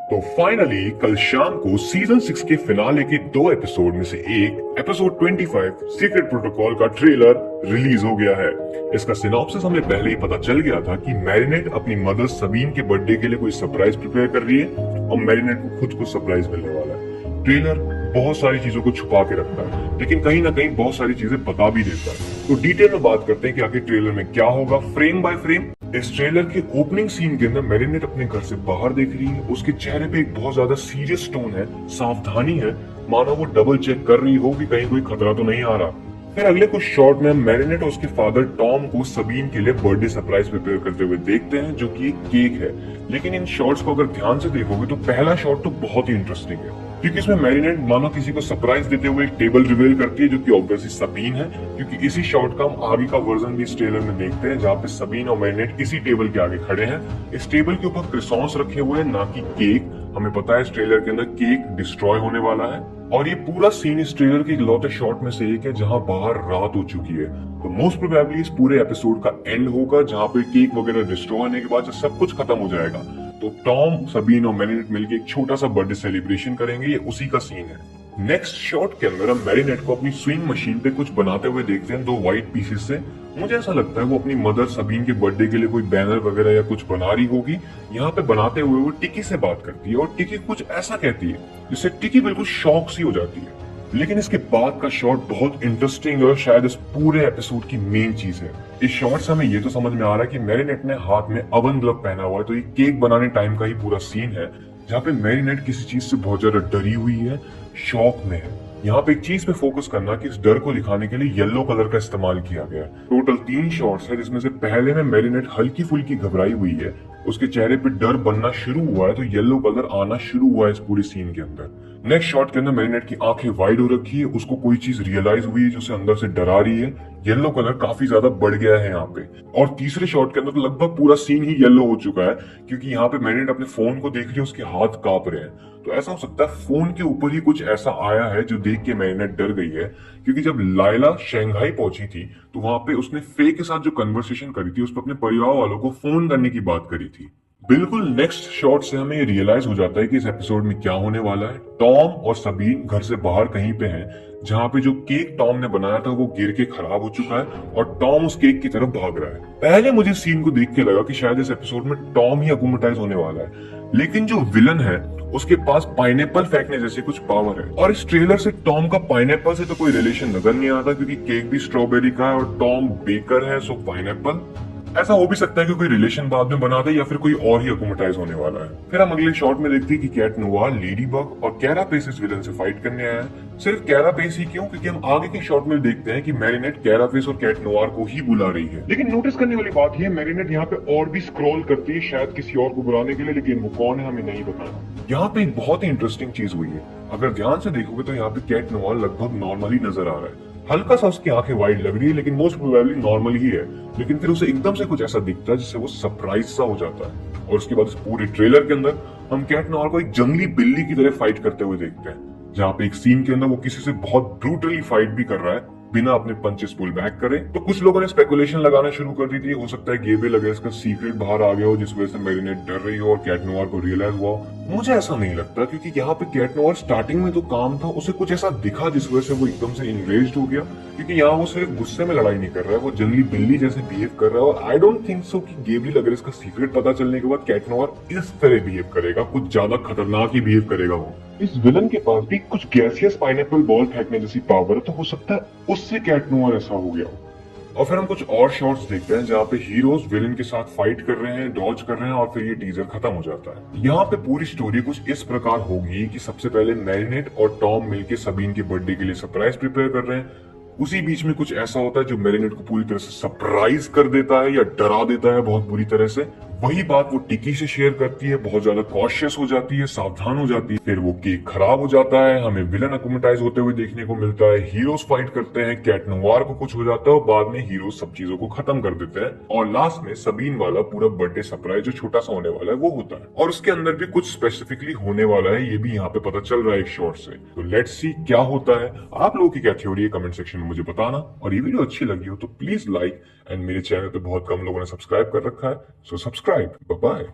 तो फाइनली कल शाम को सीजन 6 के फिनाले के 2 एपिसोड में से एक एपिसोड 25 सीक्रेट प्रोटोकॉल का ट्रेलर रिलीज हो गया है। इसका सिनॉप्सिस हमें पहले ही पता चल गया था कि मैरिनेट अपनी मदर सबीन के बर्थडे के लिए कोई सरप्राइज प्रिपेयर कर रही है और मैरिनेट को खुद को सरप्राइज मिलने वाला है। ट्रेलर बहुत सारी चीजों को छुपा के रखता है, लेकिन कहीं ना कहीं बहुत सारी चीजें बता भी देता है। तो डिटेल में बात करते हैं कि आखिर ट्रेलर में क्या होगा फ्रेम बाय फ्रेम। इस ट्रेलर के ओपनिंग सीन के अंदर मैरिनेट अपने घर से बाहर देख रही है। उसके चेहरे पे एक बहुत ज्यादा सीरियस टोन है, सावधानी है, मानो वो डबल चेक कर रही हो कि कहीं कोई खतरा तो नहीं आ रहा। फिर अगले कुछ शॉट में मैरिनेट और उसके फादर टॉम को सबीन के लिए बर्थडे सरप्राइज प्रिपेयर करते हुए देखते हैं, जो कि एक केक है। लेकिन इन शॉट्स को अगर ध्यान से देखोगे तो पहला शॉट तो बहुत ही इंटरेस्टिंग है, क्योंकि इसमें मैरिनेट मानो किसी को सरप्राइज देते हुए एक टेबल रिवील करती है, जो कि ऑब्वियसली सबीन है। क्योंकि इसी शॉट का हम आगे का वर्जन भी इस ट्रेलर में देखते हैं, जहाँ पे सबीन और मैरिनेट इसी टेबल के आगे खड़े हैं। इस टेबल के ऊपर क्रोसॉन्स रखे हुए हैं, ना कि केक। हमें पता है इस ट्रेलर के अंदर केक डिस्ट्रॉय होने वाला है। और ये पूरा सीन इस ट्रेलर के इकलौते शॉट में से एक है जहां बाहर रात हो चुकी है। तो मोस्ट प्रोबेबली इस पूरे एपिसोड का एंड होगा, जहां पे केक वगैरह डिस्ट्रॉय होने के बाद जब सब कुछ खत्म हो जाएगा तो टॉम, सबीन और मैरिनेट मिलकर एक छोटा सा बर्थडे सेलिब्रेशन करेंगे। ये उसी का सीन है। नेक्स्ट शॉट के अंदर हम मैरिनेट को अपनी स्विंग मशीन पे कुछ बनाते हुए देखते हैं, 2 व्हाइट पीसेस से। मुझे ऐसा लगता है वो अपनी मदर सबीन के बर्थडे के लिए कोई बैनर वगैरह या कुछ बना रही होगी। यहाँ पे बनाते हुए वो टिकी से बात करती है और टिकी कुछ ऐसा कहती है जिससे टिकी बिल्कुल शॉक सी हो जाती है। लेकिन इसके बाद का शॉट बहुत इंटरेस्टिंग है और शायद इस पूरे एपिसोड की मेन चीज है। इस शॉट से हमें ये तो समझ में आ रहा है कि मैरिनेट ने हाथ में अवन ग्लव पहना हुआ है, तो ये केक बनाने टाइम का ही पूरा सीन है, जहाँ पे मैरिनेट किसी चीज से बहुत ज्यादा डरी हुई है, शॉक में है। यहाँ पे एक चीज पे फोकस करना कि इस डर को दिखाने के लिए येलो कलर का इस्तेमाल किया गया है। टोटल 3 शॉट्स है, जिसमें से पहले में मैरिनेट हल्की फुल्की घबराई हुई है, उसके चेहरे पे डर बनना शुरू हुआ है, तो येलो कलर आना शुरू हुआ है इस पूरी सीन के अंदर। नेक्स्ट शॉट के अंदर मैरिनेट की आंखें वाइड हो रखी है, उसको कोई चीज रियलाइज हुई है जो उसे अंदर से डरा रही है। येलो कलर काफी ज्यादा बढ़ गया है यहाँ पे। और तीसरे शॉट के अंदर तो लगभग पूरा सीन ही येलो हो चुका है, क्योंकि यहाँ पे मैरिनेट अपने फोन को देख रही है, उसके हाथ कांप रहे हैं। तो ऐसा हो सकता है फोन के ऊपर ही कुछ ऐसा आया है जो देख के मैरिनेट डर गई है। क्योंकि जब लायला शंघाई पहुंची थी तो वहां पे उसने फे के साथ जो कन्वर्सेशन करी थी, उस पर अपने परिवार वालों को फोन करने की बात करी थी। बिल्कुल नेक्स्ट शॉट से हमें रियलाइज हो जाता है कि इस एपिसोड में क्या होने वाला है। टॉम और सबीन घर से बाहर कहीं पे हैं, जहाँ पे जो केक टॉम ने बनाया था वो गिर के खराब हो चुका है और टॉम उस केक की तरफ भाग रहा है। पहले मुझे सीन को देख के लगा कि शायद इस एपिसोड में टॉम ही अकुमेटाइज होने वाला है, लेकिन जो विलन है उसके पास पाइनएप्पल फेंकने जैसे कुछ पावर है। और इस ट्रेलर से टॉम का पाइनएप्पल से तो कोई रिलेशन नजर नहीं आता, क्योंकि केक भी स्ट्रॉबेरी का है और टॉम बेकर है, सो पाइनएप्पल। ऐसा हो भी सकता है कि कोई रिलेशन बाद में बना दे या फिर कोई और ही अकोमोटाइज होने वाला है। फिर हम अगले शॉट में देखते हैं कि कैट नोवार, लेडी बग और कैरापेस इस विलन से फाइट करने आया है। सिर्फ कैरापेस ही क्यों, क्योंकि हम आगे के शॉट में देखते हैं कि मैरिनेट कैरापेस और कैट नोवार को ही बुला रही है। लेकिन नोटिस करने वाली बात यह, मैरिनेट यहाँ पे और भी स्क्रॉल करती है, शायद किसी और को बुलाने के लिए, लेकिन वो कौन है हमें नहीं बताया। यहाँ पे एक बहुत ही इंटरेस्टिंग चीज हुई है। अगर ध्यान से देखोगे तो यहाँ पे कैट नोवार लगभग नॉर्मली नजर आ रहा है। हल्का सा उसकी आंखें वाइड लग रही है, लेकिन मोस्ट प्रोबेबली नॉर्मल ही है। लेकिन फिर उसे एकदम से कुछ ऐसा दिखता है जिससे वो सरप्राइज सा हो जाता है। और उसके बाद इस पूरे ट्रेलर के अंदर हम कैट नोवार को एक जंगली बिल्ली की तरह फाइट करते हुए देखते हैं, जहाँ पे एक सीन के अंदर वो किसी से बहुत ब्रूटली फाइट भी कर रहा है बिना अपने पंचेस पुल बैक करे। तो कुछ लोगों ने स्पेकुलेशन लगाना शुरू कर दी थी, हो सकता है गेबे लगे इसका सीक्रेट बाहर आ गया हो, जिस वजह से मैरिनेट डर रही हो और कैट नोवार को रियलाइज हुआ। मुझे ऐसा नहीं लगता, क्योंकि यहाँ पे कैट नोवार स्टार्टिंग में तो काम था, उसे कुछ ऐसा दिखा जिस वजह से वो एकदम से इंगेज्ड हो गया। क्योंकि यहाँ वो सिर्फ गुस्से में लड़ाई नहीं कर रहा है, वो जंगली बिल्ली जैसे बिहेव कर रहा है। और आई डोंट थिंक सो कि गेबली लगे इसका सीक्रेट पता चलने के बाद कैट नोवार इस तरह बिहेव करेगा, कुछ ज्यादा खतरनाक ही बिहेव करेगा वो। इस विलन के पास भी कुछ गैसियस पाइनएप्पल बॉल फेंकने जैसी पावर है, तो हो सकता है उससे कैट नोवार ऐसा हो गया हो। और फिर हम कुछ और शॉट्स देखते हैं जहाँ पे हीरोज विलन के साथ फाइट कर रहे हैं, डॉज कर रहे हैं, और फिर ये टीजर खत्म हो जाता है। यहाँ पे पूरी स्टोरी कुछ इस प्रकार होगी कि सबसे पहले मैरिनेट और टॉम मिलके सबीन के बर्थडे के लिए सरप्राइज प्रिपेयर कर रहे हैं। उसी बीच में कुछ ऐसा होता है जो मैरिनेट को पूरी तरह से सरप्राइज कर देता है या डरा देता है बहुत बुरी तरह से। वही बात वो टिकी से शेयर करती है, बहुत ज्यादा कॉशियस हो जाती है, सावधान हो जाती है। फिर वो केक खराब हो जाता है, हमें विलन अकोमोटाइज होते हुए देखने को मिलता है, हीरोज फाइट करते हैं, कैट नोवार को कुछ हो जाता है और बाद में हीरोज सब चीजों को खत्म कर देते हैं। और लास्ट में सबीन वाला पूरा बर्थडे सरप्राइज जो छोटा सा होने वाला है वो होता है, और उसके अंदर भी कुछ स्पेसिफिकली होने वाला है, ये भी यहाँ पे पता चल रहा है एक शॉर्ट से। तो लेट्स सी क्या होता है। आप लोगों की क्या थ्योरी है कमेंट सेक्शन में मुझे बताना, और ये वीडियो अच्छी लगी हो तो प्लीज लाइक, एंड मेरे चैनल पे बहुत कम लोगों ने सब्सक्राइब कर रखा है, सो सब्सक्राइब। Bye bye.